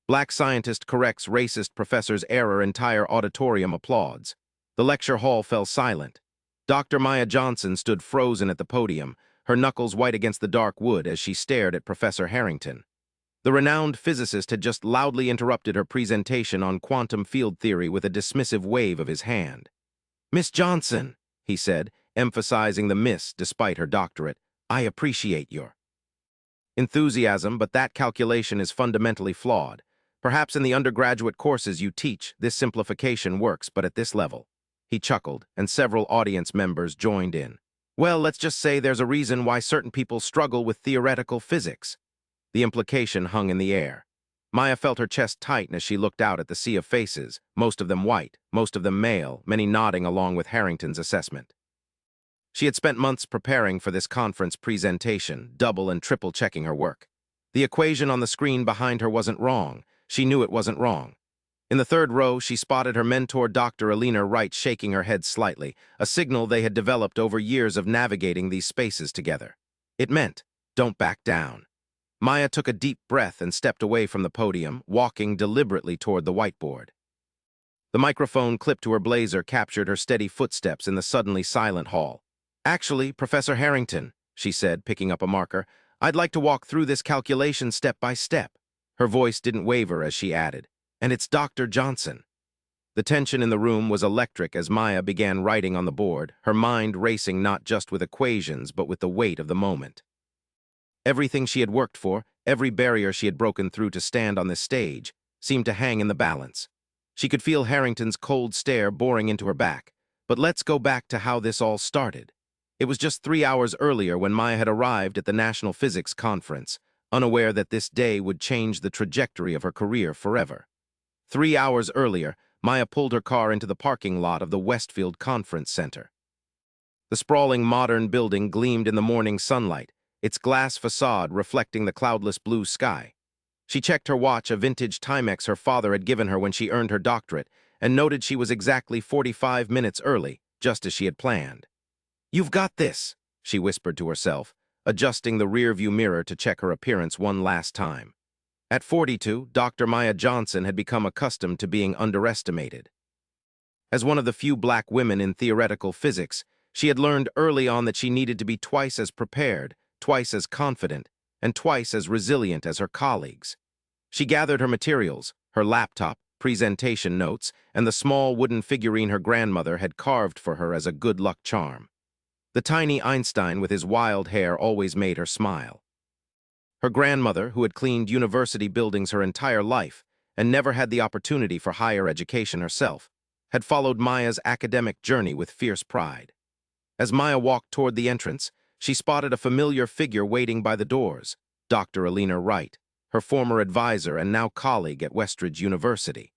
Black scientist corrects racist professor's error. Entire auditorium applauds. The lecture hall fell silent. Dr. Maya Johnson stood frozen at the podium, her knuckles white against the dark wood as she stared at Professor Harrington. The renowned physicist had just loudly interrupted her presentation on quantum field theory with a dismissive wave of his hand. "Miss Johnson," he said, emphasizing the miss despite her doctorate, "I appreciate your enthusiasm, but that calculation is fundamentally flawed. Perhaps in the undergraduate courses you teach, this simplification works, but at this level." He chuckled, and several audience members joined in. "Well, let's just say there's a reason why certain people struggle with theoretical physics." The implication hung in the air. Maya felt her chest tighten as she looked out at the sea of faces, most of them white, most of them male, many nodding along with Harrington's assessment. She had spent months preparing for this conference presentation, double and triple checking her work. The equation on the screen behind her wasn't wrong. She knew it wasn't wrong. In the third row, she spotted her mentor, Dr. Alina Wright, shaking her head slightly, a signal they had developed over years of navigating these spaces together. It meant, don't back down. Maya took a deep breath and stepped away from the podium, walking deliberately toward the whiteboard. The microphone clipped to her blazer captured her steady footsteps in the suddenly silent hall. "Actually, Professor Harrington," she said, picking up a marker, "I'd like to walk through this calculation step by step." Her voice didn't waver as she added, "And it's Dr. Johnson." The tension in the room was electric as Maya began writing on the board, her mind racing not just with equations but with the weight of the moment. Everything she had worked for, every barrier she had broken through to stand on this stage, seemed to hang in the balance. She could feel Harrington's cold stare boring into her back. But let's go back to how this all started. It was just 3 hours earlier when Maya had arrived at the National Physics Conference, unaware that this day would change the trajectory of her career forever. 3 hours earlier, Maya pulled her car into the parking lot of the Westfield Conference Center. The sprawling modern building gleamed in the morning sunlight, its glass facade reflecting the cloudless blue sky. She checked her watch, a vintage Timex her father had given her when she earned her doctorate, and noted she was exactly 45 minutes early, just as she had planned. "You've got this," she whispered to herself, adjusting the rearview mirror to check her appearance one last time. At 42, Dr. Maya Johnson had become accustomed to being underestimated. As one of the few black women in theoretical physics, she had learned early on that she needed to be twice as prepared, twice as confident, and twice as resilient as her colleagues. She gathered her materials, her laptop, presentation notes, and the small wooden figurine her grandmother had carved for her as a good luck charm. The tiny Einstein with his wild hair always made her smile. Her grandmother, who had cleaned university buildings her entire life and never had the opportunity for higher education herself, had followed Maya's academic journey with fierce pride. As Maya walked toward the entrance, she spotted a familiar figure waiting by the doors, Dr. Alina Wright, her former advisor and now colleague at Westridge University.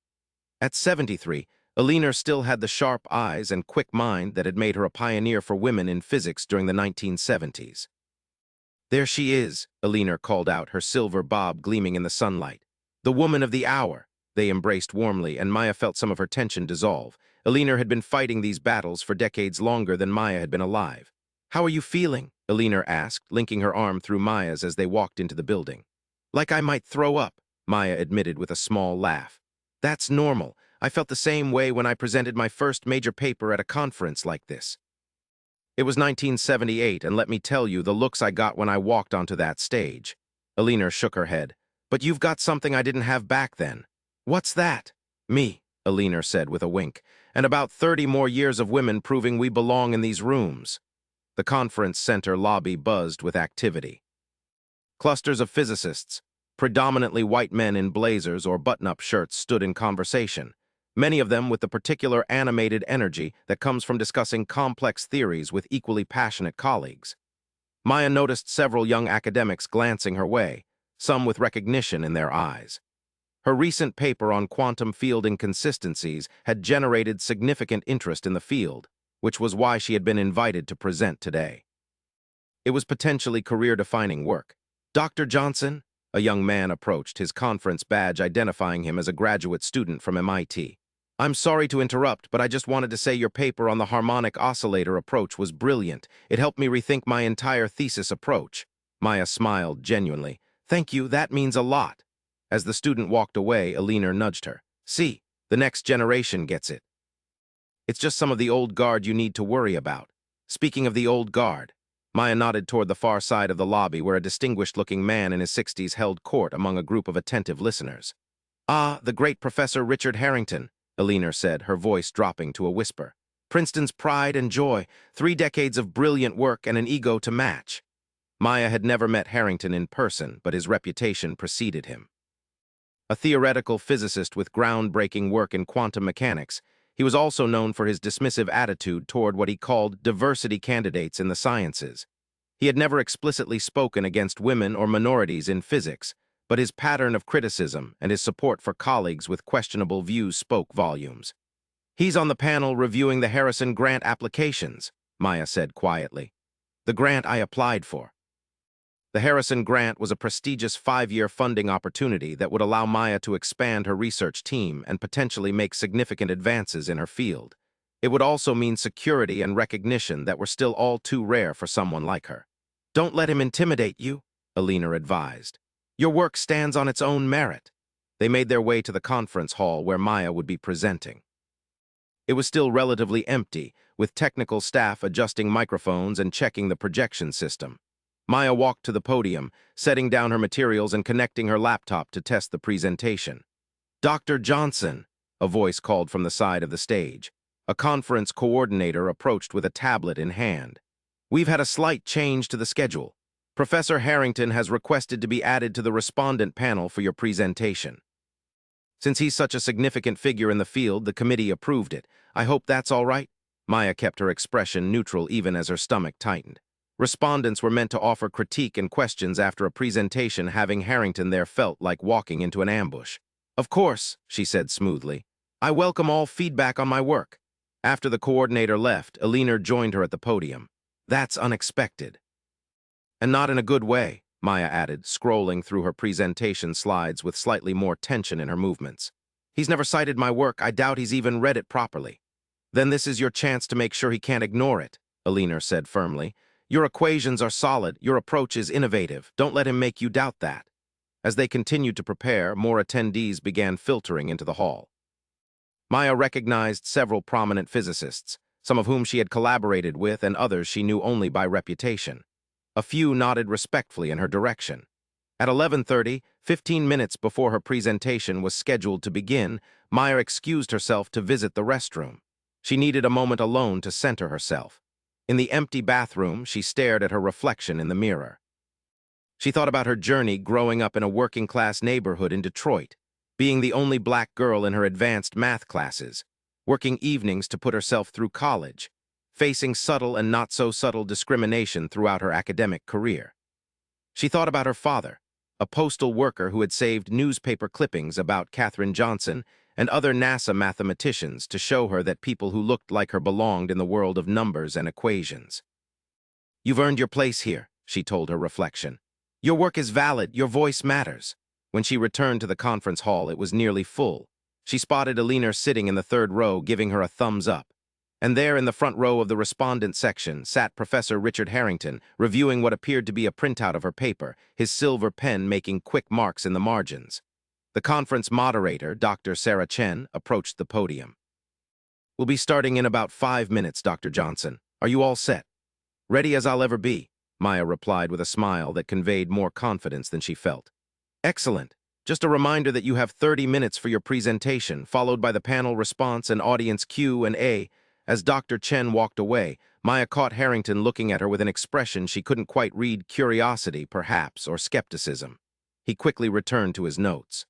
At 73, Alina still had the sharp eyes and quick mind that had made her a pioneer for women in physics during the 1970s. "There she is," Alina called out, her silver bob gleaming in the sunlight. "The woman of the hour." They embraced warmly, and Maya felt some of her tension dissolve. Alina had been fighting these battles for decades longer than Maya had been alive. "How are you feeling?" Alina asked, linking her arm through Maya's as they walked into the building. "Like I might throw up," Maya admitted with a small laugh. "That's normal. I felt the same way when I presented my first major paper at a conference like this." It was 1978, and let me tell you the looks I got when I walked onto that stage. Alina shook her head. "But you've got something I didn't have back then." "What's that?" "Me," Alina said with a wink, "and about 30 more years of women proving we belong in these rooms." The conference center lobby buzzed with activity. Clusters of physicists, predominantly white men in blazers or button-up shirts, stood in conversation, many of them with the particular animated energy that comes from discussing complex theories with equally passionate colleagues. Maya noticed several young academics glancing her way, some with recognition in their eyes. Her recent paper on quantum field inconsistencies had generated significant interest in the field, which was why she had been invited to present today. It was potentially career-defining work. "Dr. Johnson?" A young man approached, his conference badge identifying him as a graduate student from MIT. "I'm sorry to interrupt, but I just wanted to say your paper on the harmonic oscillator approach was brilliant. It helped me rethink my entire thesis approach." Maya smiled genuinely. "Thank you, that means a lot." As the student walked away, Alina nudged her. See, the next generation gets it. It's just some of the old guard you need to worry about. Speaking of the old guard, Maya nodded toward the far side of the lobby where a distinguished-looking man in his 60s held court among a group of attentive listeners. Ah, the great Professor Richard Harrington, Alina said, her voice dropping to a whisper. Princeton's pride and joy, 3 decades of brilliant work and an ego to match. Maya had never met Harrington in person, but his reputation preceded him. A theoretical physicist with groundbreaking work in quantum mechanics, he was also known for his dismissive attitude toward what he called diversity candidates in the sciences. He had never explicitly spoken against women or minorities in physics, but his pattern of criticism and his support for colleagues with questionable views spoke volumes. He's on the panel reviewing the Harrison grant applications, Maya said quietly. The grant I applied for. The Harrison grant was a prestigious 5-year funding opportunity that would allow Maya to expand her research team and potentially make significant advances in her field. It would also mean security and recognition that were still all too rare for someone like her. Don't let him intimidate you, Alina advised. Your work stands on its own merit. They made their way to the conference hall where Maya would be presenting. It was still relatively empty, with technical staff adjusting microphones and checking the projection system. Maya walked to the podium, setting down her materials and connecting her laptop to test the presentation. Dr. Johnson, a voice called from the side of the stage. A conference coordinator approached with a tablet in hand. We've had a slight change to the schedule. Professor Harrington has requested to be added to the respondent panel for your presentation. Since he's such a significant figure in the field, the committee approved it. I hope that's all right? Maya kept her expression neutral even as her stomach tightened. Respondents were meant to offer critique and questions after a presentation. Having Harrington there felt like walking into an ambush. Of course, she said smoothly. I welcome all feedback on my work. After the coordinator left, Alina joined her at the podium. That's unexpected. And not in a good way, Maya added, scrolling through her presentation slides with slightly more tension in her movements. He's never cited my work. I doubt he's even read it properly. Then this is your chance to make sure he can't ignore it, Alina said firmly. Your equations are solid, your approach is innovative. Don't let him make you doubt that. As they continued to prepare, more attendees began filtering into the hall. Maya recognized several prominent physicists, some of whom she had collaborated with and others she knew only by reputation. A few nodded respectfully in her direction. At 11:30, 15 minutes before her presentation was scheduled to begin, Maya excused herself to visit the restroom. She needed a moment alone to center herself. In the empty bathroom, she stared at her reflection in the mirror. She thought about her journey growing up in a working-class neighborhood in Detroit, being the only black girl in her advanced math classes, working evenings to put herself through college, facing subtle and not-so-subtle discrimination throughout her academic career. She thought about her father, a postal worker who had saved newspaper clippings about Katherine Johnson and other NASA mathematicians to show her that people who looked like her belonged in the world of numbers and equations. You've earned your place here, she told her reflection. Your work is valid, your voice matters. When she returned to the conference hall, it was nearly full. She spotted Alina sitting in the 3rd row, giving her a thumbs up. And there in the front row of the respondent section sat Professor Richard Harrington, reviewing what appeared to be a printout of her paper, his silver pen making quick marks in the margins. The conference moderator, Dr. Sarah Chen, approached the podium. We'll be starting in about 5 minutes, Dr. Johnson. Are you all set? Ready as I'll ever be, Maya replied with a smile that conveyed more confidence than she felt. Excellent. Just a reminder that you have 30 minutes for your presentation, followed by the panel response and audience Q&A. As Dr. Chen walked away, Maya caught Harrington looking at her with an expression she couldn't quite read, curiosity, perhaps, or skepticism. He quickly returned to his notes.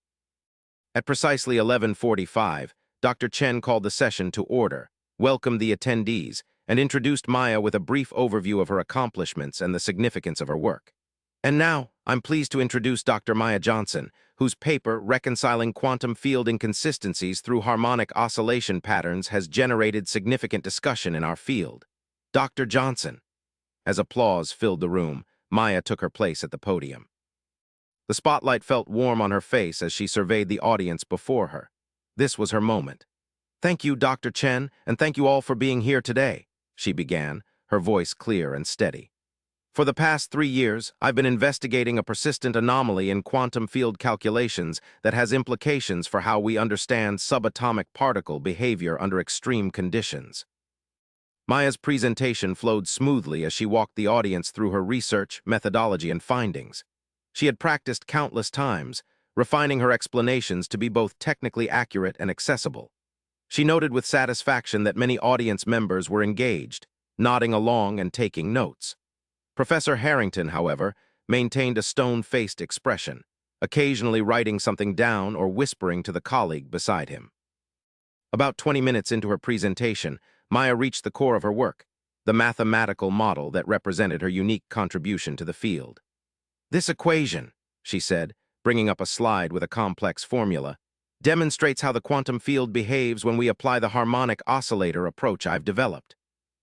At precisely 11:45, Dr. Chen called the session to order, welcomed the attendees, and introduced Maya with a brief overview of her accomplishments and the significance of her work. And now, I'm pleased to introduce Dr. Maya Johnson, whose paper, Reconciling Quantum Field Inconsistencies Through Harmonic Oscillation Patterns, has generated significant discussion in our field. Dr. Johnson. As applause filled the room, Maya took her place at the podium. The spotlight felt warm on her face as she surveyed the audience before her. This was her moment. Thank you, Dr. Chen, and thank you all for being here today, she began, her voice clear and steady. For the past 3 years, I've been investigating a persistent anomaly in quantum field calculations that has implications for how we understand subatomic particle behavior under extreme conditions. Maya's presentation flowed smoothly as she walked the audience through her research, methodology, and findings. She had practiced countless times, refining her explanations to be both technically accurate and accessible. She noted with satisfaction that many audience members were engaged, nodding along and taking notes. Professor Harrington, however, maintained a stone-faced expression, occasionally writing something down or whispering to the colleague beside him. About 20 minutes into her presentation, Maya reached the core of her work, the mathematical model that represented her unique contribution to the field. "This equation," she said, bringing up a slide with a complex formula, "demonstrates how the quantum field behaves when we apply the harmonic oscillator approach I've developed.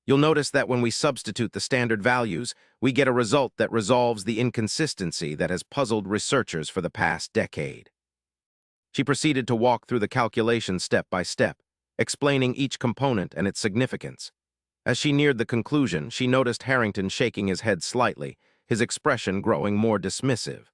You'll notice that when we substitute the standard values, we get a result that resolves the inconsistency that has puzzled researchers for the past decade." She proceeded to walk through the calculation step by step, explaining each component and its significance. As she neared the conclusion, she noticed Harrington shaking his head slightly, his expression growing more dismissive.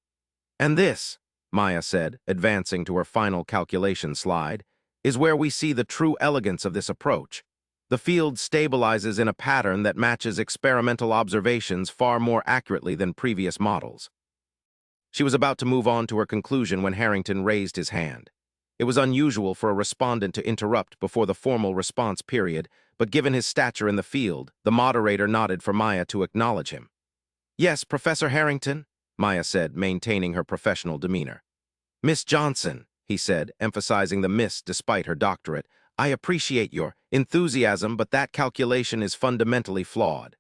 "And this," Maya said, advancing to her final calculation slide, "is where we see the true elegance of this approach. The field stabilizes in a pattern that matches experimental observations far more accurately than previous models." She was about to move on to her conclusion when Harrington raised his hand. It was unusual for a respondent to interrupt before the formal response period, but given his stature in the field, the moderator nodded for Maya to acknowledge him. "Yes, Professor Harrington," Maya said, maintaining her professional demeanor. "Miss Johnson," he said, emphasizing the miss despite her doctorate, "I appreciate your enthusiasm, but that calculation is fundamentally flawed.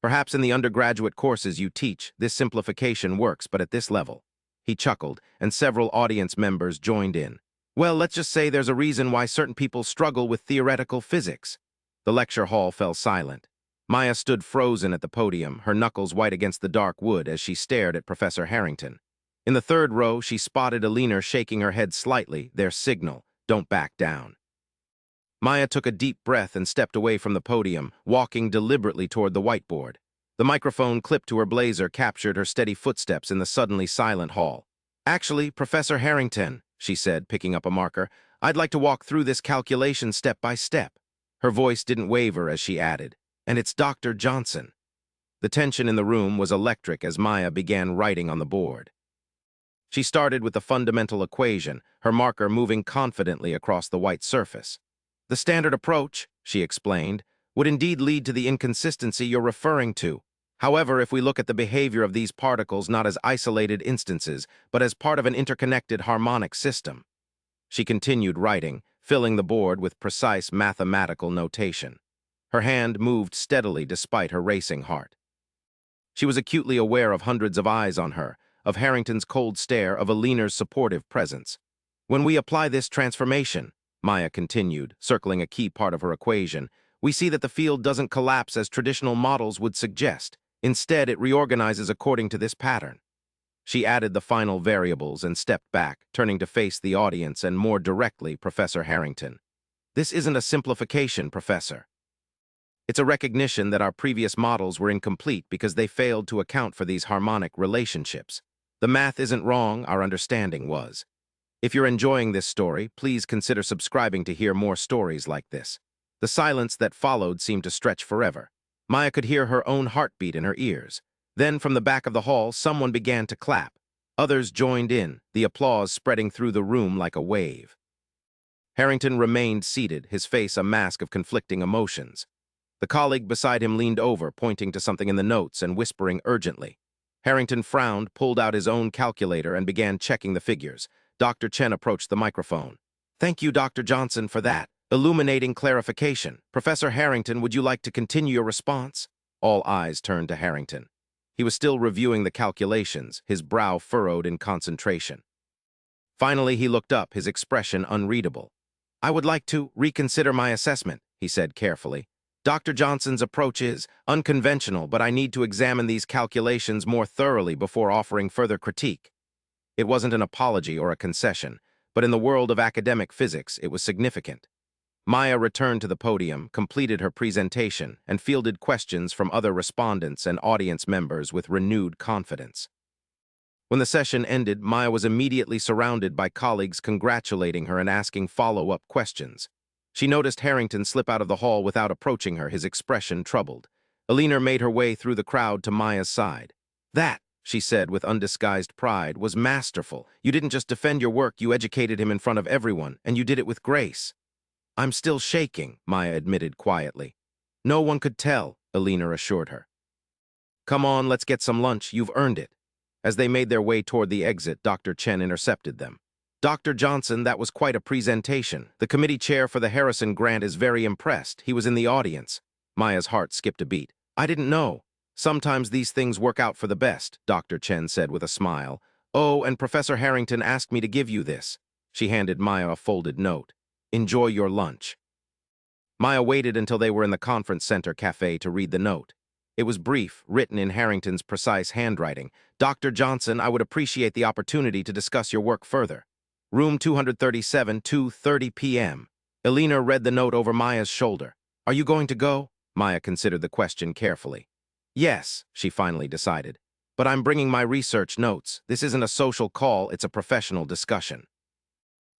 Perhaps in the undergraduate courses you teach, this simplification works, but at this level." He chuckled, and several audience members joined in. "Well, let's just say there's a reason why certain people struggle with theoretical physics." The lecture hall fell silent. Maya stood frozen at the podium, her knuckles white against the dark wood as she stared at Professor Harrington. In the third row, she spotted a leaner shaking her head slightly, their signal, "Don't back down." Maya took a deep breath and stepped away from the podium, walking deliberately toward the whiteboard. The microphone clipped to her blazer captured her steady footsteps in the suddenly silent hall. "Actually, Professor Harrington," she said, picking up a marker, "I'd like to walk through this calculation step by step." Her voice didn't waver as she added, "And it's Dr. Johnson." The tension in the room was electric as Maya began writing on the board. She started with the fundamental equation, her marker moving confidently across the white surface. "The standard approach," she explained, "would indeed lead to the inconsistency you're referring to. However, if we look at the behavior of these particles not as isolated instances, but as part of an interconnected harmonic system." She continued writing, filling the board with precise mathematical notation. Her hand moved steadily despite her racing heart. She was acutely aware of hundreds of eyes on her, of Harrington's cold stare, of Alina's supportive presence. "When we apply this transformation," Maya continued, circling a key part of her equation, "we see that the field doesn't collapse as traditional models would suggest. Instead, it reorganizes according to this pattern." She added the final variables and stepped back, turning to face the audience and more directly Professor Harrington. "This isn't a simplification, Professor. It's a recognition that our previous models were incomplete because they failed to account for these harmonic relationships. The math isn't wrong, our understanding was. If you're enjoying this story, please consider subscribing to hear more stories like this." The silence that followed seemed to stretch forever. Maya could hear her own heartbeat in her ears. Then, from the back of the hall, someone began to clap. Others joined in, the applause spreading through the room like a wave. Harrington remained seated, his face a mask of conflicting emotions. The colleague beside him leaned over, pointing to something in the notes and whispering urgently. Harrington frowned, pulled out his own calculator, and began checking the figures. Dr. Chen approached the microphone. "Thank you, Dr. Johnson, for that illuminating clarification. Professor Harrington, would you like to continue your response?" All eyes turned to Harrington. He was still reviewing the calculations, his brow furrowed in concentration. Finally, he looked up, his expression unreadable. "I would like to reconsider my assessment," he said carefully. "Dr. Johnson's approach is unconventional, but I need to examine these calculations more thoroughly before offering further critique." It wasn't an apology or a concession, but in the world of academic physics, it was significant. Maya returned to the podium, completed her presentation, and fielded questions from other respondents and audience members with renewed confidence. When the session ended, Maya was immediately surrounded by colleagues congratulating her and asking follow-up questions. She noticed Harrington slip out of the hall without approaching her, his expression troubled. Alina made her way through the crowd to Maya's side. "That," she said with undisguised pride, "was masterful. You didn't just defend your work, you educated him in front of everyone, and you did it with grace." "I'm still shaking," Maya admitted quietly. "No one could tell," Alina assured her. "Come on, let's get some lunch. You've earned it." As they made their way toward the exit, Dr. Chen intercepted them. "Dr. Johnson, that was quite a presentation. The committee chair for the Harrison grant is very impressed. He was in the audience." Maya's heart skipped a beat. "I didn't know. Sometimes these things work out for the best," Dr. Chen said with a smile. "Oh, and Professor Harrington asked me to give you this." She handed Maya a folded note. "Enjoy your lunch." Maya waited until they were in the conference center cafe to read the note. It was brief, written in Harrington's precise handwriting. "Dr. Johnson, I would appreciate the opportunity to discuss your work further. Room 237, 2:30 p.m. Alina read the note over Maya's shoulder. "Are you going to go?" Maya considered the question carefully. "Yes," she finally decided. "But I'm bringing my research notes. This isn't a social call, it's a professional discussion."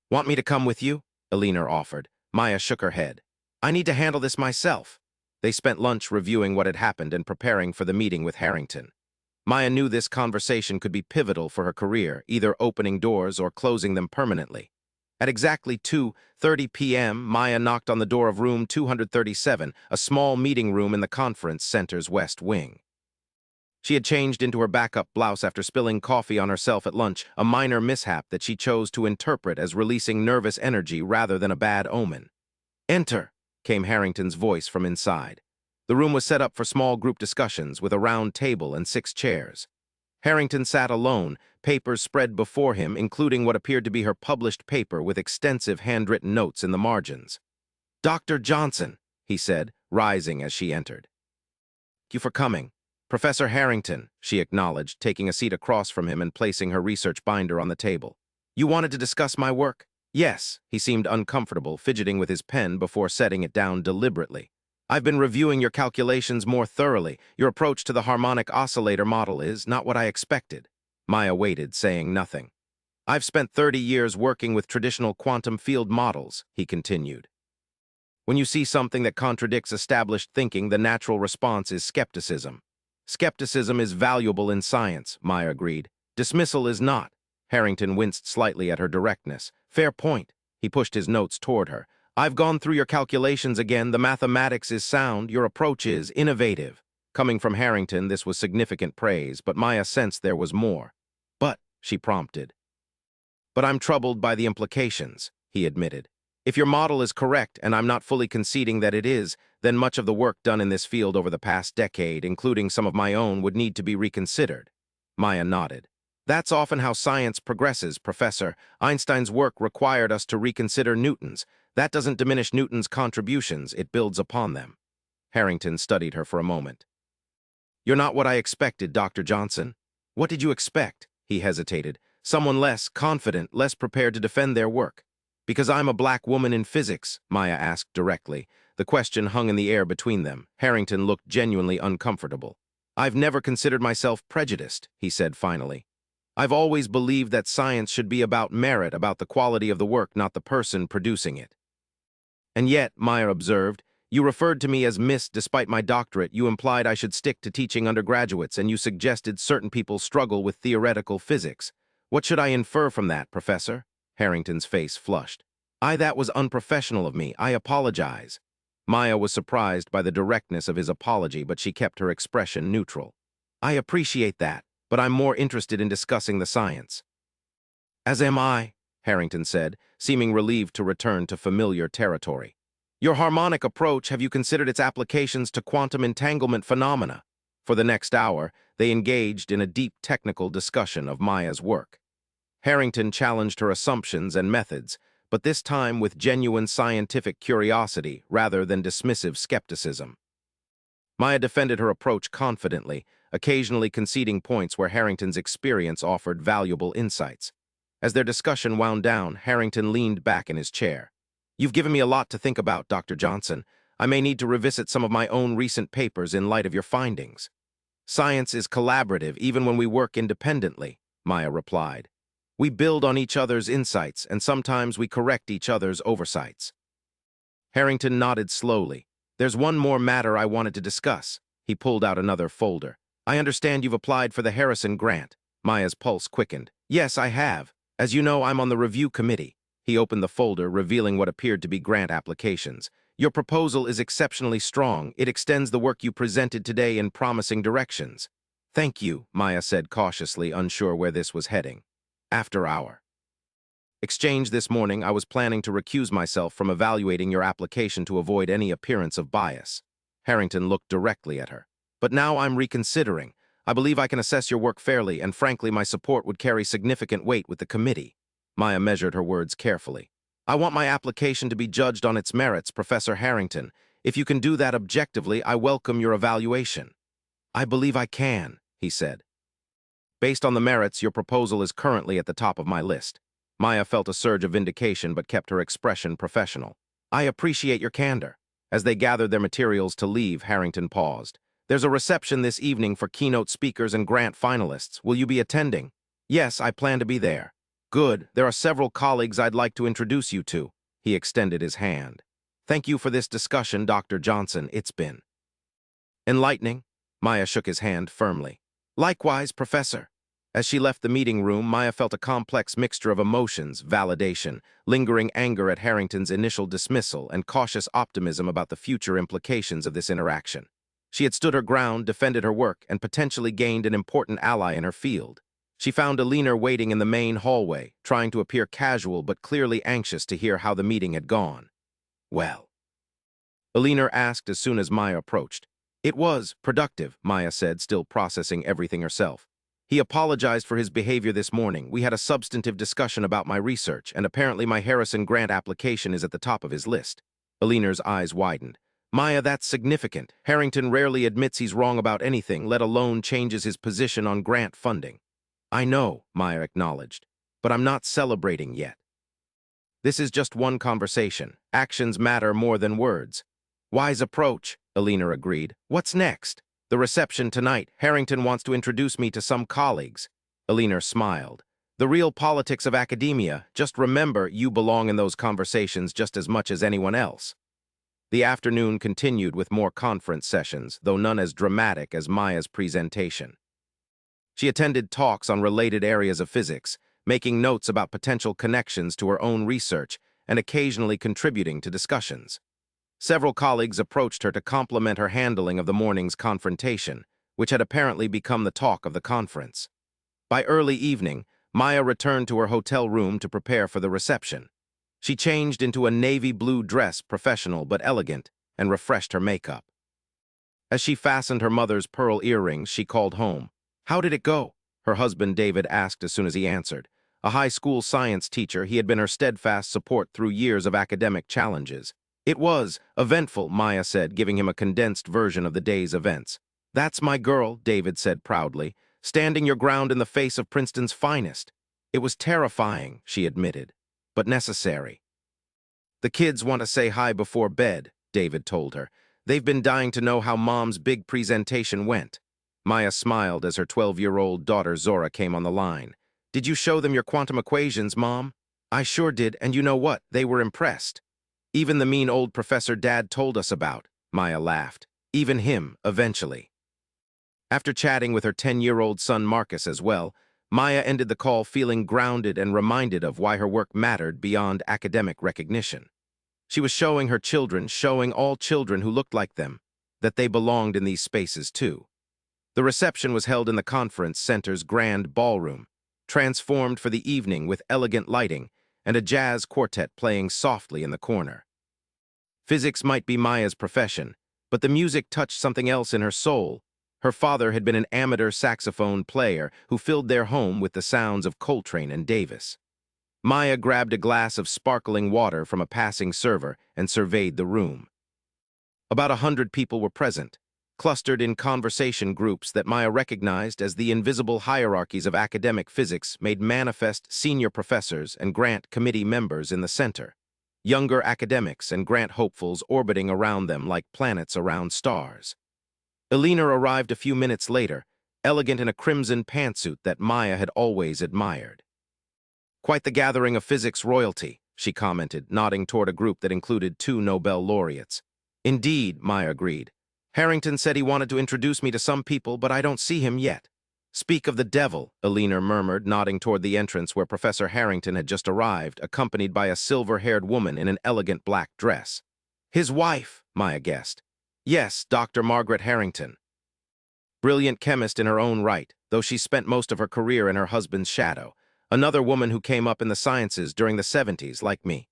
"Want me to come with you?" Alina offered. Maya shook her head. "I need to handle this myself." They spent lunch reviewing what had happened and preparing for the meeting with Harrington. Maya knew this conversation could be pivotal for her career, either opening doors or closing them permanently. At exactly 2:30 p.m., Maya knocked on the door of room 237, a small meeting room in the conference center's west wing. She had changed into her backup blouse after spilling coffee on herself at lunch, a minor mishap that she chose to interpret as releasing nervous energy rather than a bad omen. "Enter," came Harrington's voice from inside. The room was set up for small group discussions with a round table and 6 chairs. Harrington sat alone, papers spread before him, including what appeared to be her published paper with extensive handwritten notes in the margins. "Dr. Johnson," he said, rising as she entered. "Thank you for coming." "Professor Harrington," she acknowledged, taking a seat across from him and placing her research binder on the table. "You wanted to discuss my work?" "Yes." He seemed uncomfortable, fidgeting with his pen before setting it down deliberately. "I've been reviewing your calculations more thoroughly. Your approach to the harmonic oscillator model is not what I expected." Maya waited, saying nothing. "I've spent 30 years working with traditional quantum field models," he continued. "When you see something that contradicts established thinking, the natural response is skepticism. Skepticism is valuable in science," Maya agreed. "Dismissal is not." Harrington winced slightly at her directness. "Fair point." He pushed his notes toward her. "I've gone through your calculations again. The mathematics is sound. Your approach is innovative." Coming from Harrington, this was significant praise, but Maya sensed there was more. "But," she prompted. "But I'm troubled by the implications," he admitted. "If your model is correct, and I'm not fully conceding that it is, then much of the work done in this field over the past decade, including some of my own, would need to be reconsidered." Maya nodded. "That's often how science progresses, Professor. Einstein's work required us to reconsider Newton's. That doesn't diminish Newton's contributions, it builds upon them." Harrington studied her for a moment. "You're not what I expected, Dr. Johnson." "What did you expect?" He hesitated. "Someone less confident, less prepared to defend their work." "Because I'm a black woman in physics?" Maya asked directly. The question hung in the air between them. Harrington looked genuinely uncomfortable. "I've never considered myself prejudiced," he said finally. "I've always believed that science should be about merit, about the quality of the work, not the person producing it." "And yet," Maya observed, "you referred to me as Miss despite my doctorate. You implied I should stick to teaching undergraduates, and you suggested certain people struggle with theoretical physics. What should I infer from that, Professor?" Harrington's face flushed. That was unprofessional of me. I apologize." Maya was surprised by the directness of his apology, but she kept her expression neutral. "I appreciate that, but I'm more interested in discussing the science." "As am I," Harrington said, seeming relieved to return to familiar territory. "Your harmonic approach, have you considered its applications to quantum entanglement phenomena?" For the next hour, they engaged in a deep technical discussion of Maya's work. Harrington challenged her assumptions and methods, but this time with genuine scientific curiosity rather than dismissive skepticism. Maya defended her approach confidently, occasionally conceding points where Harrington's experience offered valuable insights. As their discussion wound down, Harrington leaned back in his chair. You've given me a lot to think about, Dr. Johnson. I may need to revisit some of my own recent papers in light of your findings. Science is collaborative even when we work independently, Maya replied. We build on each other's insights, and sometimes we correct each other's oversights. Harrington nodded slowly. There's one more matter I wanted to discuss. He pulled out another folder. I understand you've applied for the Harrison grant. Maya's pulse quickened. Yes, I have. As you know, I'm on the review committee. He opened the folder, revealing what appeared to be grant applications. Your proposal is exceptionally strong. It extends the work you presented today in promising directions. Thank you, Maya said cautiously, unsure where this was heading. After our exchange this morning, I was planning to recuse myself from evaluating your application to avoid any appearance of bias. Harrington looked directly at her. But now I'm reconsidering. I believe I can assess your work fairly, and frankly, my support would carry significant weight with the committee. Maya measured her words carefully. I want my application to be judged on its merits, Professor Harrington. If you can do that objectively, I welcome your evaluation. I believe I can, he said. Based on the merits, your proposal is currently at the top of my list. Maya felt a surge of vindication but kept her expression professional. I appreciate your candor. As they gathered their materials to leave, Harrington paused. There's a reception this evening for keynote speakers and grant finalists. Will you be attending? Yes, I plan to be there. Good. There are several colleagues I'd like to introduce you to. He extended his hand. Thank you for this discussion, Dr. Johnson. It's been enlightening. Maya shook his hand firmly. Likewise, Professor. As she left the meeting room, Maya felt a complex mixture of emotions, validation, lingering anger at Harrington's initial dismissal, and cautious optimism about the future implications of this interaction. She had stood her ground, defended her work, and potentially gained an important ally in her field. She found Alina waiting in the main hallway, trying to appear casual but clearly anxious to hear how the meeting had gone. Well, Alina asked as soon as Maya approached. It was productive, Maya said, still processing everything herself. He apologized for his behavior this morning. We had a substantive discussion about my research, and apparently my Harrison grant application is at the top of his list. Alina's eyes widened. Maya, that's significant. Harrington rarely admits he's wrong about anything, let alone changes his position on grant funding. I know, Maya acknowledged, but I'm not celebrating yet. This is just one conversation. Actions matter more than words. Wise approach, Alina agreed. What's next? The reception tonight. Harrington wants to introduce me to some colleagues. Alina smiled. The real politics of academia. Just remember, you belong in those conversations just as much as anyone else. The afternoon continued with more conference sessions, though none as dramatic as Maya's presentation. She attended talks on related areas of physics, making notes about potential connections to her own research and occasionally contributing to discussions. Several colleagues approached her to compliment her handling of the morning's confrontation, which had apparently become the talk of the conference. By early evening, Maya returned to her hotel room to prepare for the reception. She changed into a navy blue dress, professional but elegant, and refreshed her makeup. As she fastened her mother's pearl earrings, she called home. How did it go? Her husband David asked as soon as he answered. A high school science teacher, he had been her steadfast support through years of academic challenges. It was eventful, Maya said, giving him a condensed version of the day's events. That's my girl, David said proudly, standing your ground in the face of Princeton's finest. It was terrifying, she admitted, but necessary. The kids want to say hi before bed, David told her. They've been dying to know how Mom's big presentation went. Maya smiled as her 12-year-old daughter Zora came on the line. Did you show them your quantum equations, Mom? I sure did, and you know what? They were impressed. Even the mean old professor Dad told us about, Maya laughed. Even him, eventually. After chatting with her 10-year-old son Marcus as well, Maya ended the call feeling grounded and reminded of why her work mattered beyond academic recognition. She was showing her children, showing all children who looked like them, that they belonged in these spaces too. The reception was held in the conference center's grand ballroom, transformed for the evening with elegant lighting and a jazz quartet playing softly in the corner. Physics might be Maya's profession, but the music touched something else in her soul. Her father had been an amateur saxophone player who filled their home with the sounds of Coltrane and Davis. Maya grabbed a glass of sparkling water from a passing server and surveyed the room. About 100 people were present, clustered in conversation groups that Maya recognized as the invisible hierarchies of academic physics made manifest senior professors and grant committee members in the center. younger academics and grant hopefuls orbiting around them like planets around stars. Elena arrived a few minutes later, elegant in a crimson pantsuit that Maya had always admired. "Quite the gathering of physics royalty," she commented, nodding toward a group that included 2 Nobel laureates. "Indeed," Maya agreed. "Harrington said he wanted to introduce me to some people, but I don't see him yet." "Speak of the devil," Elena murmured, nodding toward the entrance where Professor Harrington had just arrived, accompanied by a silver-haired woman in an elegant black dress. "His wife," Maya guessed. "Yes, Dr. Margaret Harrington. Brilliant chemist in her own right, though she spent most of her career in her husband's shadow. Another woman who came up in the sciences during the 70s, like me."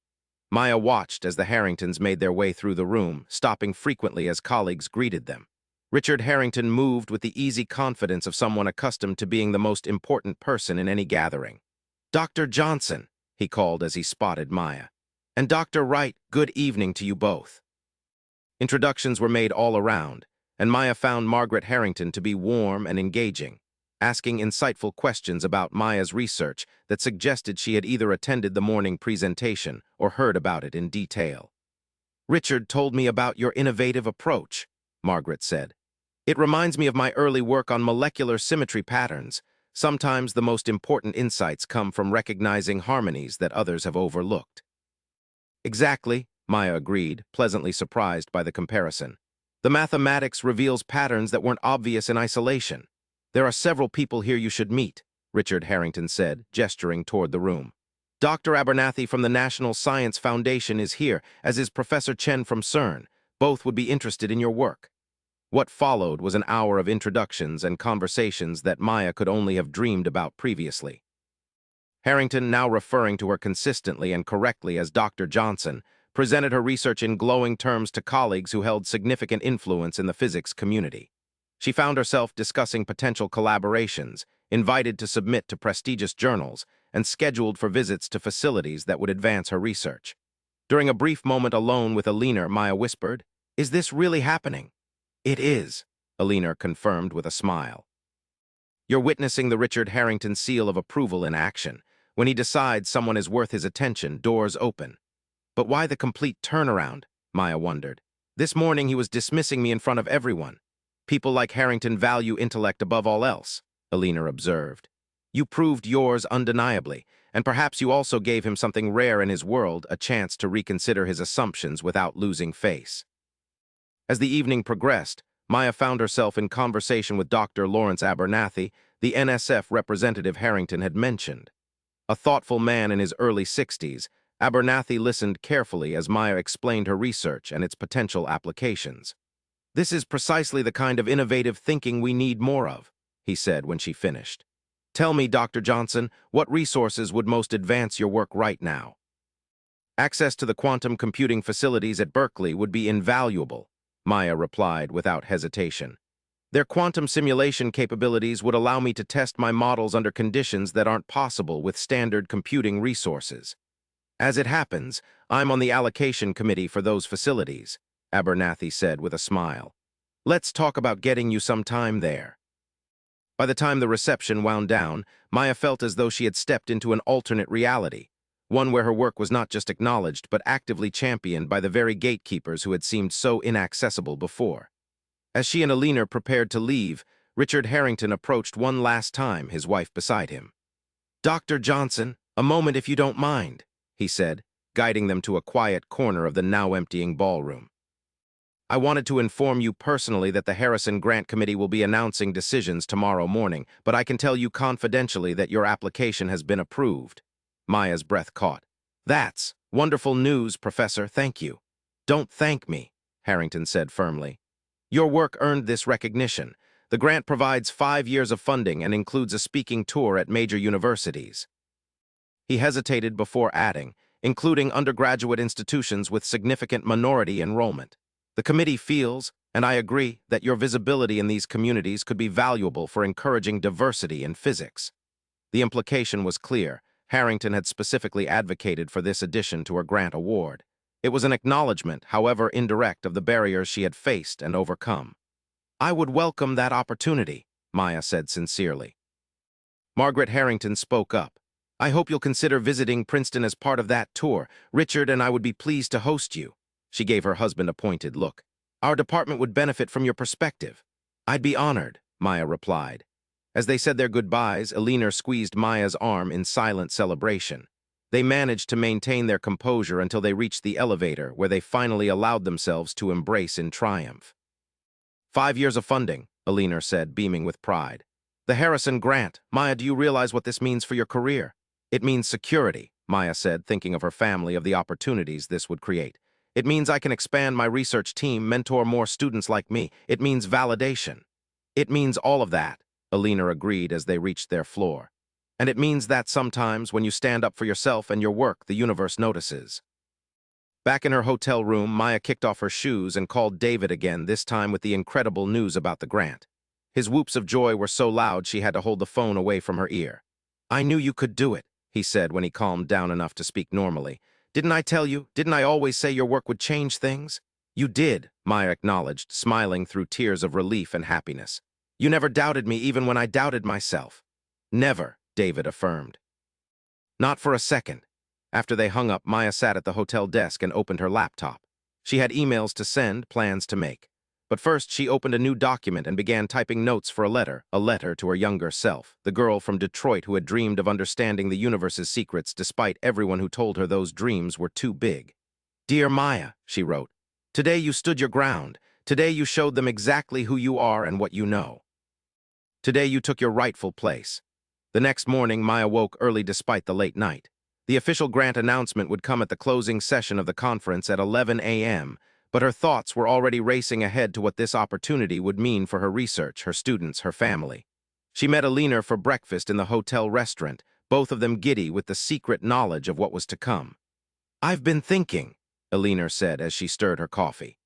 Maya watched as the Harringtons made their way through the room, stopping frequently as colleagues greeted them. Richard Harrington moved with the easy confidence of someone accustomed to being the most important person in any gathering. "Dr. Johnson," he called as he spotted Maya. "And Dr. Wright, good evening to you both." Introductions were made all around, and Maya found Margaret Harrington to be warm and engaging, asking insightful questions about Maya's research that suggested she had either attended the morning presentation or heard about it in detail. "Richard told me about your innovative approach," Margaret said. "It reminds me of my early work on molecular symmetry patterns. Sometimes the most important insights come from recognizing harmonies that others have overlooked." "Exactly," Maya agreed, pleasantly surprised by the comparison. "The mathematics reveals patterns that weren't obvious in isolation. There are several people here you should meet," Richard Harrington said, gesturing toward the room. "Dr. Abernathy from the National Science Foundation is here, as is Professor Chen from CERN. Both would be interested in your work." What followed was an hour of introductions and conversations that Maya could only have dreamed about previously. Harrington, now referring to her consistently and correctly as Dr. Johnson, presented her research in glowing terms to colleagues who held significant influence in the physics community. She found herself discussing potential collaborations, invited to submit to prestigious journals, and scheduled for visits to facilities that would advance her research. During a brief moment alone with Elena, Maya whispered, "Is this really happening?" "It is," Elena confirmed with a smile. "You're witnessing the Richard Harrington seal of approval in action. When he decides someone is worth his attention, doors open." "But why the complete turnaround?" Maya wondered. "This morning he was dismissing me in front of everyone." "People like Harrington value intellect above all else," Elena observed. "You proved yours undeniably, and perhaps you also gave him something rare in his world, a chance to reconsider his assumptions without losing face." As the evening progressed, Maya found herself in conversation with Dr. Lawrence Abernathy, the NSF representative Harrington had mentioned. A thoughtful man in his early 60s, Abernathy listened carefully as Maya explained her research and its potential applications. "This is precisely the kind of innovative thinking we need more of," he said when she finished. "Tell me, Dr. Johnson, what resources would most advance your work right now?" "Access to the quantum computing facilities at Berkeley would be invaluable," Maya replied without hesitation. "Their quantum simulation capabilities would allow me to test my models under conditions that aren't possible with standard computing resources. As it happens, I'm on the allocation committee for those facilities," Abernathy said with a smile. "Let's talk about getting you some time there." By the time the reception wound down, Maya felt as though she had stepped into an alternate reality, one where her work was not just acknowledged but actively championed by the very gatekeepers who had seemed so inaccessible before. As she and Elena prepared to leave, Richard Harrington approached one last time, his wife beside him. "Dr. Johnson, a moment if you don't mind," he said, guiding them to a quiet corner of the now-emptying ballroom. "I wanted to inform you personally that the Harrison Grant Committee will be announcing decisions tomorrow morning, but I can tell you confidentially that your application has been approved." Maya's breath caught. "That's wonderful news, Professor, thank you." "Don't thank me," Harrington said firmly. "Your work earned this recognition. The grant provides 5 years of funding and includes a speaking tour at major universities." He hesitated before adding, "including undergraduate institutions with significant minority enrollment. The committee feels, and I agree, that your visibility in these communities could be valuable for encouraging diversity in physics." The implication was clear. Harrington had specifically advocated for this addition to her grant award. It was an acknowledgement, however indirect, of the barriers she had faced and overcome. "I would welcome that opportunity," Maya said sincerely. Margaret Harrington spoke up. I hope you'll consider visiting Princeton as part of that tour. Richard and I would be pleased to host you." She gave her husband a pointed look. "Our department would benefit from your perspective." "I'd be honored," Maya replied. As they said their goodbyes, Alina squeezed Maya's arm in silent celebration. They managed to maintain their composure until they reached the elevator, where they finally allowed themselves to embrace in triumph. 5 years of funding, Alina said, beaming with pride. "The Harrison Grant. Maya, do you realize what this means for your career?" "It means security," Maya said, thinking of her family, of the opportunities this would create. "It means I can expand my research team, mentor more students like me. It means validation." "It means all of that," Alina agreed as they reached their floor. "And it means that sometimes, when you stand up for yourself and your work, the universe notices." Back in her hotel room, Maya kicked off her shoes and called David again, this time with the incredible news about the grant. His whoops of joy were so loud she had to hold the phone away from her ear. "I knew you could do it," he said when he calmed down enough to speak normally. "Didn't I tell you? Didn't I always say your work would change things?" "You did," Maya acknowledged, smiling through tears of relief and happiness. "You never doubted me even when I doubted myself." "Never," David affirmed. "Not for a second." After they hung up, Maya sat at the hotel desk and opened her laptop. She had emails to send, plans to make. But first, she opened a new document and began typing notes for a letter to her younger self, the girl from Detroit who had dreamed of understanding the universe's secrets despite everyone who told her those dreams were too big. "Dear Maya," she wrote, "today you stood your ground. Today you showed them exactly who you are and what you know. Today you took your rightful place." The next morning, Maya woke early despite the late night. The official grant announcement would come at the closing session of the conference at 11 a.m., but her thoughts were already racing ahead to what this opportunity would mean for her research, her students, her family. She met Alina for breakfast in the hotel restaurant, both of them giddy with the secret knowledge of what was to come. "I've been thinking," Alina said as she stirred her coffee,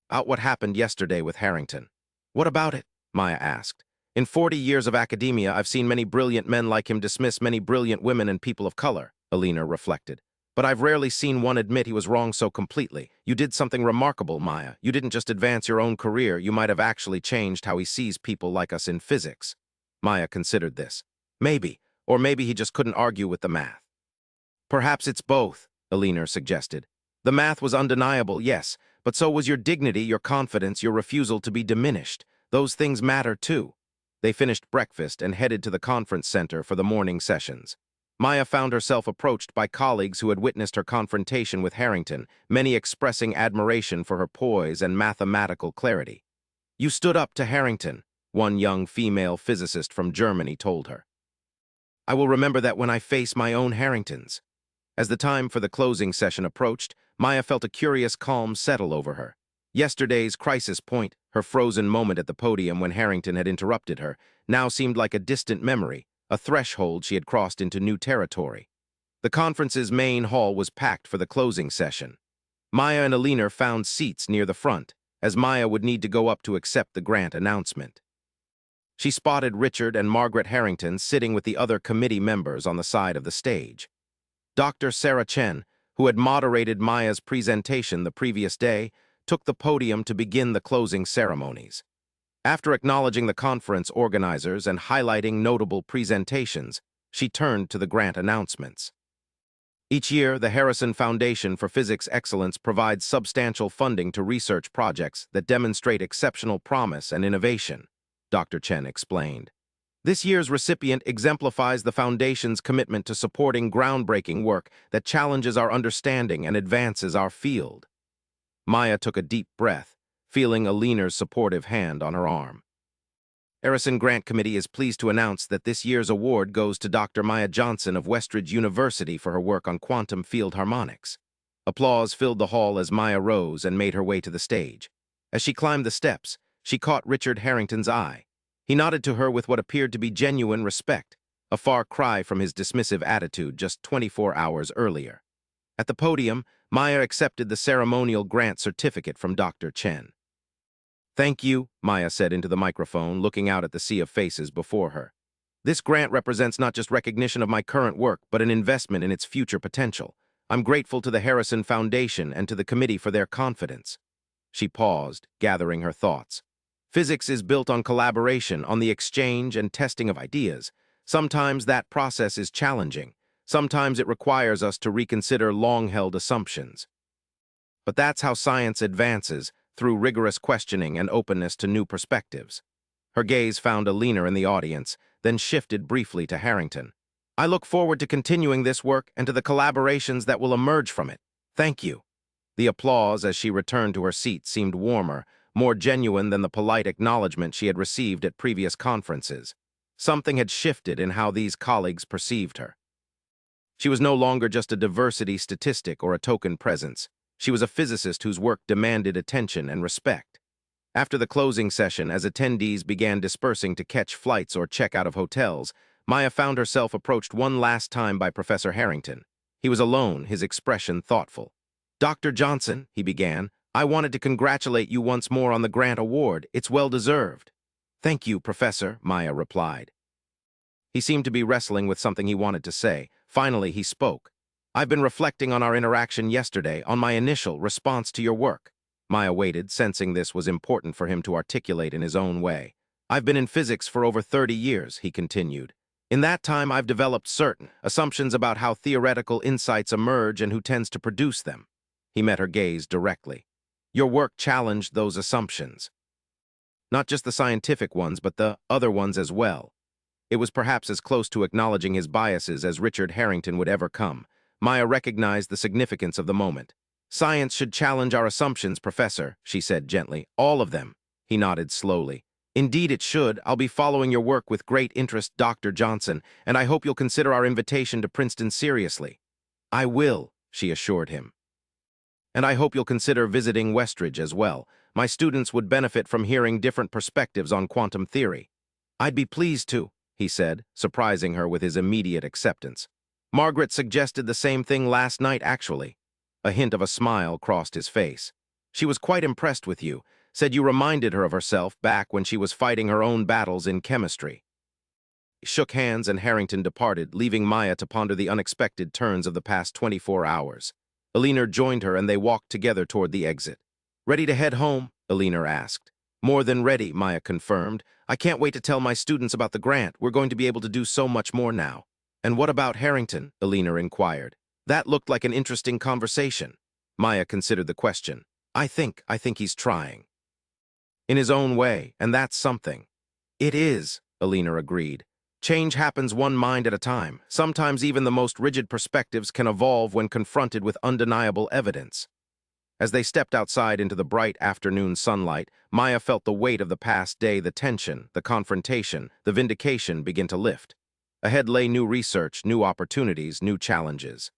"about what happened yesterday with Harrington." "What about it?" Maya asked. "In 40 years of academia, I've seen many brilliant men like him dismiss many brilliant women and people of color," Alina reflected. "But I've rarely seen one admit he was wrong so completely. You did something remarkable, Maya. You didn't just advance your own career, you might have actually changed how he sees people like us in physics." Maya considered this. Maybe, or maybe he just couldn't argue with the math. "Perhaps it's both," Alina suggested. "The math was undeniable, yes, but so was your dignity, your confidence, your refusal to be diminished. Those things matter too." They finished breakfast and headed to the conference center for the morning sessions. Maya found herself approached by colleagues who had witnessed her confrontation with Harrington, many expressing admiration for her poise and mathematical clarity. "You stood up to Harrington," one young female physicist from Germany told her. "I will remember that when I face my own Harringtons." As the time for the closing session approached, Maya felt a curious calm settle over her. Yesterday's crisis point, her frozen moment at the podium when Harrington had interrupted her, now seemed like a distant memory, a threshold she had crossed into new territory. The conference's main hall was packed for the closing session. Maya and Alina found seats near the front, as Maya would need to go up to accept the grant announcement. She spotted Richard and Margaret Harrington sitting with the other committee members on the side of the stage. Dr. Sarah Chen, who had moderated Maya's presentation the previous day, took the podium to begin the closing ceremonies. After acknowledging the conference organizers and highlighting notable presentations, she turned to the grant announcements. Each year, the Harrison Foundation for Physics Excellence provides substantial funding to research projects that demonstrate exceptional promise and innovation, Dr. Chen explained. This year's recipient exemplifies the Foundation's commitment to supporting groundbreaking work that challenges our understanding and advances our field. Maya took a deep breath, feeling Alina's supportive hand on her arm. Harrison Grant Committee is pleased to announce that this year's award goes to Dr. Maya Johnson of Westridge University for her work on quantum field harmonics. Applause filled the hall as Maya rose and made her way to the stage. As she climbed the steps, she caught Richard Harrington's eye. He nodded to her with what appeared to be genuine respect, a far cry from his dismissive attitude just 24 hours earlier. At the podium, Maya accepted the ceremonial grant certificate from Dr. Chen. "Thank you," Maya said into the microphone, looking out at the sea of faces before her. "This grant represents not just recognition of my current work, but an investment in its future potential. I'm grateful to the Harrison Foundation and to the committee for their confidence." She paused, gathering her thoughts. Physics is built on collaboration, on the exchange and testing of ideas. Sometimes that process is challenging. Sometimes it requires us to reconsider long-held assumptions. But that's how science advances, through rigorous questioning and openness to new perspectives. Her gaze found a leaner in the audience, then shifted briefly to Harrington. I look forward to continuing this work and to the collaborations that will emerge from it. Thank you. The applause as she returned to her seat seemed warmer, more genuine than the polite acknowledgement she had received at previous conferences. Something had shifted in how these colleagues perceived her. She was no longer just a diversity statistic or a token presence. She was a physicist whose work demanded attention and respect. After the closing session, as attendees began dispersing to catch flights or check out of hotels, Maya found herself approached one last time by Professor Harrington. He was alone, his expression thoughtful. "Dr. Johnson," he began, "I wanted to congratulate you once more on the Grant Award. It's well-deserved." "Thank you, Professor," Maya replied. He seemed to be wrestling with something he wanted to say. Finally, he spoke. "I've been reflecting on our interaction yesterday, on my initial response to your work." Maya waited, sensing this was important for him to articulate in his own way. "I've been in physics for over 30 years, he continued. In that time, I've developed certain assumptions about how theoretical insights emerge and who tends to produce them." He met her gaze directly. "Your work challenged those assumptions. Not just the scientific ones, but the other ones as well." It was perhaps as close to acknowledging his biases as Richard Harrington would ever come. Maya recognized the significance of the moment. "Science should challenge our assumptions, Professor," she said gently. "All of them." He nodded slowly. "Indeed it should. I'll be following your work with great interest, Dr. Johnson, and I hope you'll consider our invitation to Princeton seriously." "I will," she assured him. "And I hope you'll consider visiting Westridge as well. My students would benefit from hearing different perspectives on quantum theory." "I'd be pleased to," he said, surprising her with his immediate acceptance. "Margaret suggested the same thing last night, actually." A hint of a smile crossed his face. "She was quite impressed with you, said you reminded her of herself back when she was fighting her own battles in chemistry." He shook hands and Harrington departed, leaving Maya to ponder the unexpected turns of the past 24 hours. Eleanor joined her and they walked together toward the exit. "Ready to head home?" Eleanor asked. "More than ready," Maya confirmed. "I can't wait to tell my students about the grant. We're going to be able to do so much more now." "And what about Harrington?" Eleanor inquired. "That looked like an interesting conversation." Maya considered the question. I think he's trying." "In his own way, and that's something." "It is," Eleanor agreed. "Change happens one mind at a time. Sometimes even the most rigid perspectives can evolve when confronted with undeniable evidence." As they stepped outside into the bright afternoon sunlight, Maya felt the weight of the past day, the tension, the confrontation, the vindication begin to lift. Ahead lay new research, new opportunities, new challenges.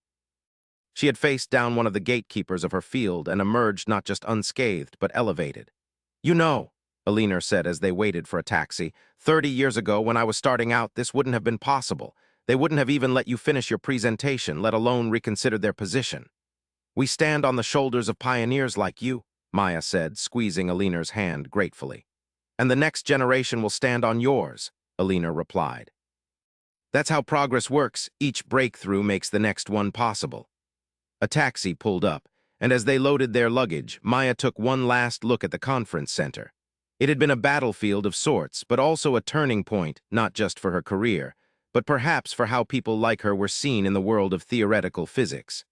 She had faced down one of the gatekeepers of her field and emerged not just unscathed, but elevated. "You know," Eleanor said as they waited for a taxi, 30 years ago when I was starting out, this wouldn't have been possible. They wouldn't have even let you finish your presentation, let alone reconsider their position." "We stand on the shoulders of pioneers like you," Maya said, squeezing Eleanor's hand gratefully. "And the next generation will stand on yours," Eleanor replied. "That's how progress works. Each breakthrough makes the next one possible." A taxi pulled up, and as they loaded their luggage, Maya took one last look at the conference center. It had been a battlefield of sorts, but also a turning point, not just for her career, but perhaps for how people like her were seen in the world of theoretical physics.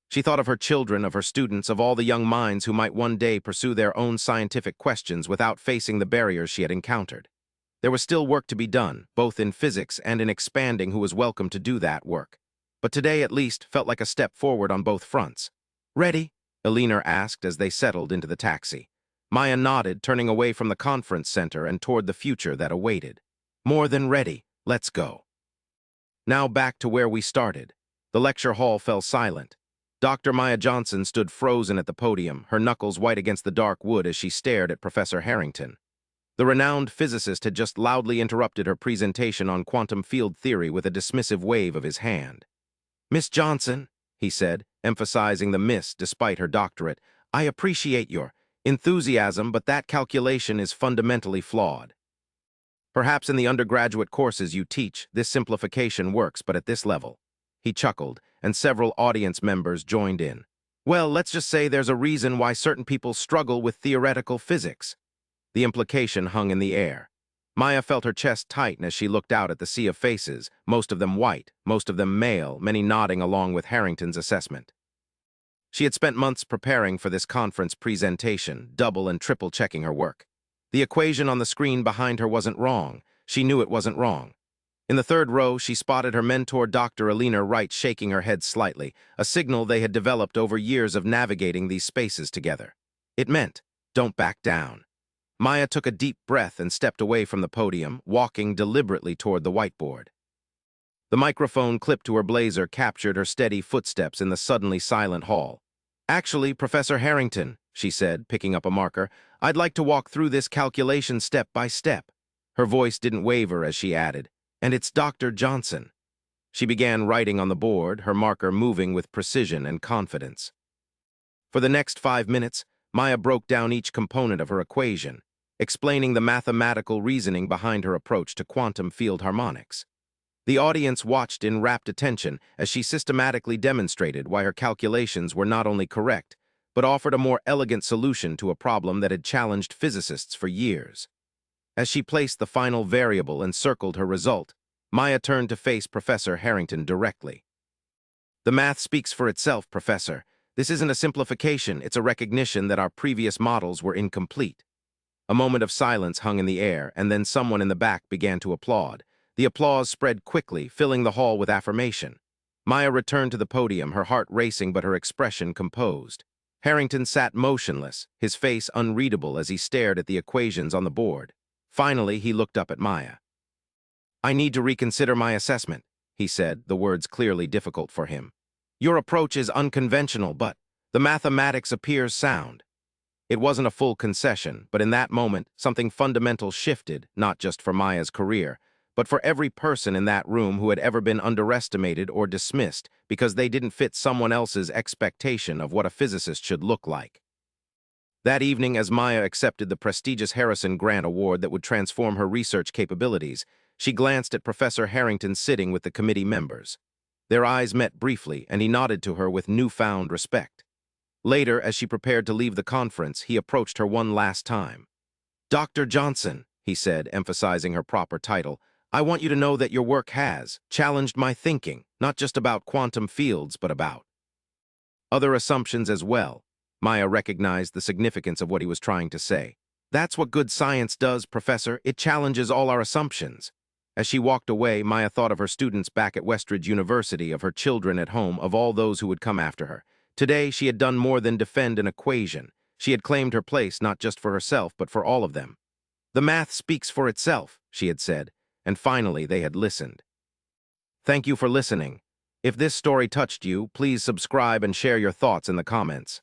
She thought of her children, of her students, of all the young minds who might one day pursue their own scientific questions without facing the barriers she had encountered. There was still work to be done, both in physics and in expanding who was welcome to do that work. But today, at least, felt like a step forward on both fronts. "Ready?" Eleanor asked as they settled into the taxi. Maya nodded, turning away from the conference center and toward the future that awaited. "More than ready. Let's go." Now back to where we started. The lecture hall fell silent. Dr. Maya Johnson stood frozen at the podium, her knuckles white against the dark wood as she stared at Professor Harrington. The renowned physicist had just loudly interrupted her presentation on quantum field theory with a dismissive wave of his hand. "Miss Johnson," he said, emphasizing the miss despite her doctorate, "I appreciate your enthusiasm, but that calculation is fundamentally flawed. Perhaps in the undergraduate courses you teach, this simplification works, but at this level." He chuckled, and several audience members joined in. "Well, let's just say there's a reason why certain people struggle with theoretical physics." The implication hung in the air. Maya felt her chest tighten as she looked out at the sea of faces, most of them white, most of them male, many nodding along with Harrington's assessment. She had spent months preparing for this conference presentation, double and triple checking her work. The equation on the screen behind her wasn't wrong. She knew it wasn't wrong. In the third row, she spotted her mentor, Dr. Alina Wright, shaking her head slightly, a signal they had developed over years of navigating these spaces together. It meant, don't back down. Maya took a deep breath and stepped away from the podium, walking deliberately toward the whiteboard. The microphone clipped to her blazer captured her steady footsteps in the suddenly silent hall. "Actually, Professor Harrington," she said, picking up a marker, "I'd like to walk through this calculation step by step." Her voice didn't waver as she added, "And it's Dr. Johnson." She began writing on the board, her marker moving with precision and confidence. For the next 5 minutes, Maya broke down each component of her equation, explaining the mathematical reasoning behind her approach to quantum field harmonics. The audience watched in rapt attention as she systematically demonstrated why her calculations were not only correct, but offered a more elegant solution to a problem that had challenged physicists for years. As she placed the final variable and circled her result, Maya turned to face Professor Harrington directly. "The math speaks for itself, Professor. This isn't a simplification, it's a recognition that our previous models were incomplete." A moment of silence hung in the air, and then someone in the back began to applaud. The applause spread quickly, filling the hall with affirmation. Maya returned to the podium, her heart racing but her expression composed. Harrington sat motionless, his face unreadable as he stared at the equations on the board. Finally, he looked up at Maya. "I need to reconsider my assessment," he said, the words clearly difficult for him. "Your approach is unconventional, but the mathematics appears sound." It wasn't a full concession, but in that moment, something fundamental shifted, not just for Maya's career, but for every person in that room who had ever been underestimated or dismissed because they didn't fit someone else's expectation of what a physicist should look like. That evening, as Maya accepted the prestigious Harrison Grant Award that would transform her research capabilities, she glanced at Professor Harrington sitting with the committee members. Their eyes met briefly, and he nodded to her with newfound respect. Later, as she prepared to leave the conference, he approached her one last time. "Dr. Johnson," he said, emphasizing her proper title, "I want you to know that your work has challenged my thinking, not just about quantum fields, but about other assumptions as well." Maya recognized the significance of what he was trying to say. "That's what good science does, Professor. It challenges all our assumptions." As she walked away, Maya thought of her students back at Westridge University, of her children at home, of all those who would come after her. Today, she had done more than defend an equation. She had claimed her place not just for herself, but for all of them. "The math speaks for itself," she had said, and finally they had listened. Thank you for listening. If this story touched you, please subscribe and share your thoughts in the comments.